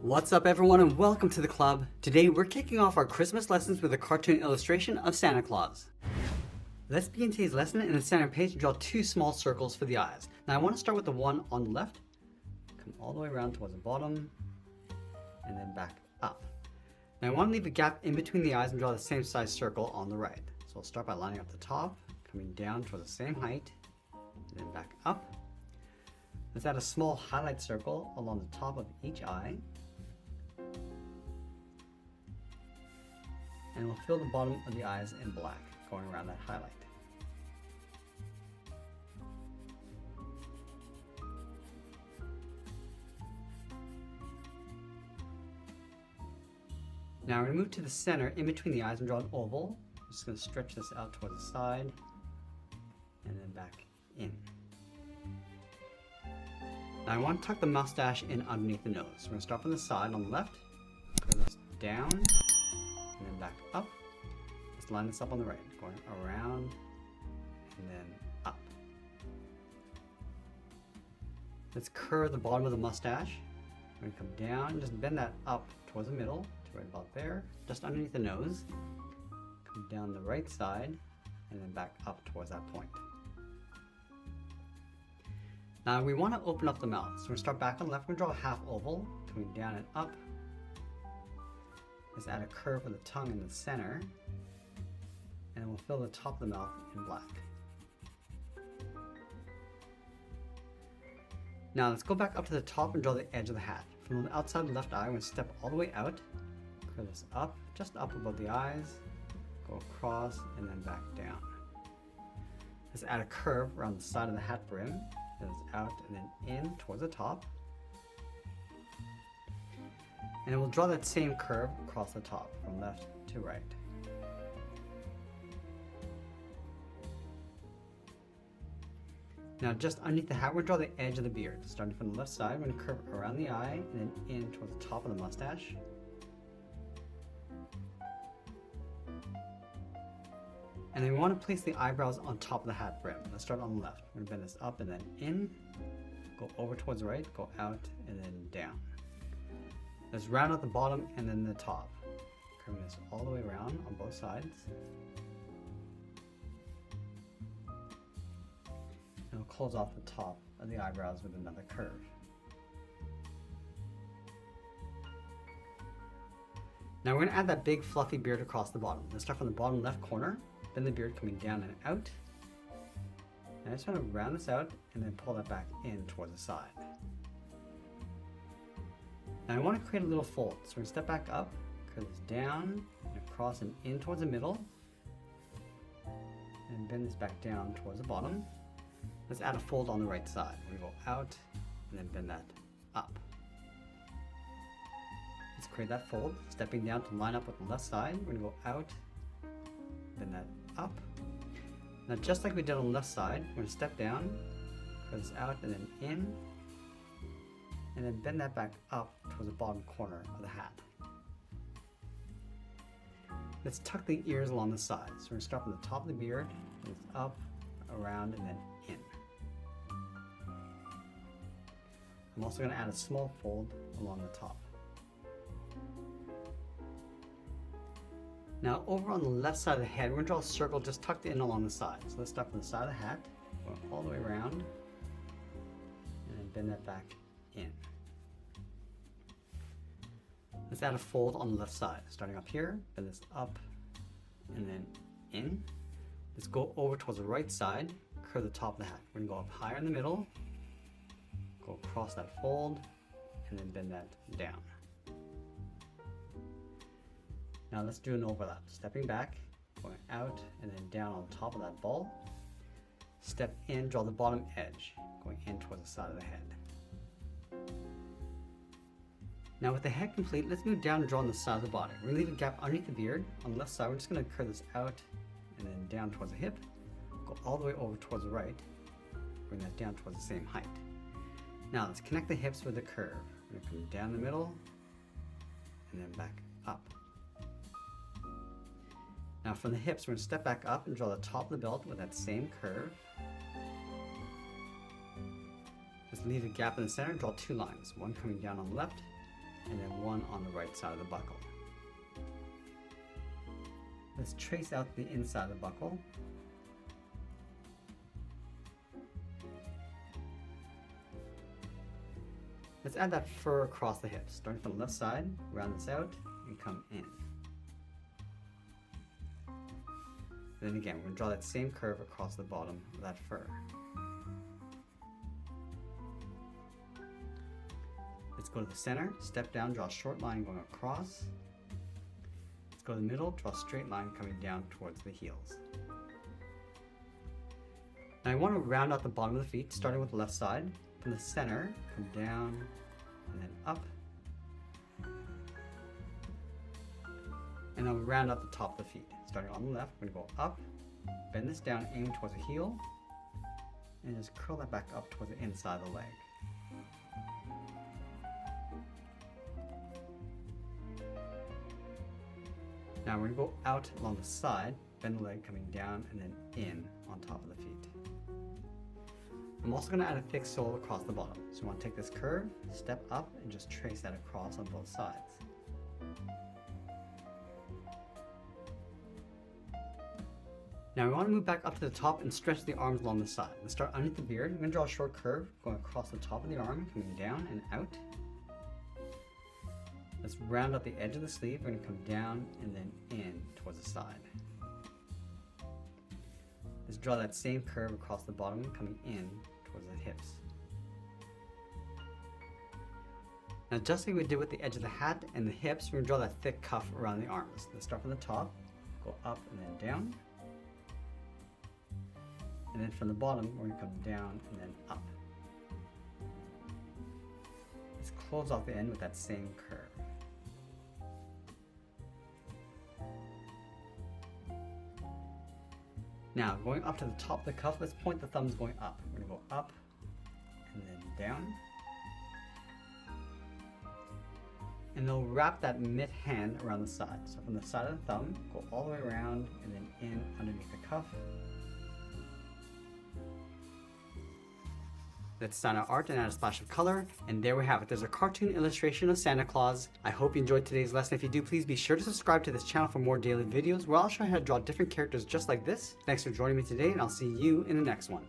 What's up everyone and welcome to the club. Today we're kicking off our Christmas lessons with a cartoon illustration of Santa Claus. Let's begin today's lesson. In the center page, draw two small circles for the eyes. Now I want to start with the one on the left, come all the way around towards the bottom, and then back up. Now I want to leave a gap in between the eyes and draw the same size circle on the right. So I'll start by lining up the top, coming down towards the same height, and then back up. Let's add a small highlight circle along the top of each eye. And we'll fill the bottom of the eyes in black, going around that highlight. Now we're going to move to the center in between the eyes and draw an oval. I'm just going to stretch this out towards the side and then back in. Now I want to tuck the mustache in underneath the nose. We're going to start from the side on the left, curve this down, and then back up. Let's line this up on the right, going around and then up. Let's curve the bottom of the mustache. We're going to come down, just bend that up towards the middle, to right about there, just underneath the nose. Come down the right side and then back up towards that point. Now we want to open up the mouth, so we're going to start back on the left. We're going to draw a half oval, coming down and up. Let's add a curve for the tongue in the center, and then we'll fill the top of the mouth in black. Now let's go back up to the top and draw the edge of the hat. From the outside of the left eye, we're going to step all the way out, curve this up, just up above the eyes, go across, and then back down. Let's add a curve around the side of the hat brim, then it's out and then in towards the top. And then we'll draw that same curve across the top, from left to right. Now just underneath the hat, we'll draw the edge of the beard. Starting from the left side, we're going to curve around the eye and then in towards the top of the mustache. And then we want to place the eyebrows on top of the hat brim. Let's start on the left. We're going to bend this up and then in, go over towards the right, go out and then down. Let's round out the bottom and then the top. Curving this all the way around on both sides. And we'll close off the top of the eyebrows with another curve. Now we're going to add that big fluffy beard across the bottom. Let's start from the bottom left corner, bend the beard coming down and out. And I just want to round this out and then pull that back in towards the side. Now I want to create a little fold, so we're going to step back up, curve this down, and across and in towards the middle, and bend this back down towards the bottom. Let's add a fold on the right side. We're going to go out, and then bend that up. Let's create that fold, stepping down to line up with the left side. We're going to go out, bend that up. Now just like we did on the left side, we're going to step down, curve this out, and then in, and then bend that back up towards the bottom corner of the hat. Let's tuck the ears along the sides. So we're going to start from the top of the beard, and it's up, around, and then in. I'm also going to add a small fold along the top. Now over on the left side of the head, we're going to draw a circle just tucked in along the side. So let's start from the side of the hat, go all the way around, and then bend that back in. Let's add a fold on the left side. Starting up here, bend this up and then in. Let's go over towards the right side, curve the top of the hat. We're going to go up higher in the middle, go across that fold, and then bend that down. Now let's do an overlap. Stepping back, going out and then down on top of that ball. Step in, draw the bottom edge, going in towards the side of the head. Now with the head complete, let's move down and draw on the side of the body. We're going to leave a gap underneath the beard. On the left side, we're just going to curve this out and then down towards the hip. Go all the way over towards the right. Bring that down towards the same height. Now let's connect the hips with the curve. We're going to come down the middle and then back up. Now from the hips, we're going to step back up and draw the top of the belt with that same curve. Just leave a gap in the center and draw two lines, one coming down on the left and then one on the right side of the buckle. Let's trace out the inside of the buckle. Let's add that fur across the hips. Starting from the left side, round this out, and come in. Then again, we're going to draw that same curve across the bottom of that fur. Let's go to the center, step down, draw a short line going across. Let's go to the middle, draw a straight line coming down towards the heels. Now I want to round out the bottom of the feet, starting with the left side. From the center, come down, and then up. And then round out the top of the feet. Starting on the left, we're going to go up, bend this down, aim towards the heel, and just curl that back up towards the inside of the leg. Now we're going to go out along the side, bend the leg coming down and then in on top of the feet. I'm also going to add a thick sole across the bottom. So we want to take this curve, step up, and just trace that across on both sides. Now we want to move back up to the top and stretch the arms along the side. Let's start underneath the beard. I'm going to draw a short curve going across the top of the arm, coming down and out. Let's round out the edge of the sleeve. We're going to come down and then in towards the side. Let's draw that same curve across the bottom, coming in towards the hips. Now just like we did with the edge of the hat and the hips, we're going to draw that thick cuff around the arms. Let's start from the top, go up and then down. And then from the bottom, we're going to come down and then up. Let's close off the end with that same curve. Now, going up to the top of the cuff, let's point the thumbs going up. We're going to go up and then down. And they'll wrap that mid hand around the side. So from the side of the thumb, go all the way around and then in underneath the cuff. Let's sign our art and add a splash of color. And there we have it. There's a cartoon illustration of Santa Claus. I hope you enjoyed today's lesson. If you do, please be sure to subscribe to this channel for more daily videos where I'll show you how to draw different characters just like this. Thanks for joining me today, and I'll see you in the next one.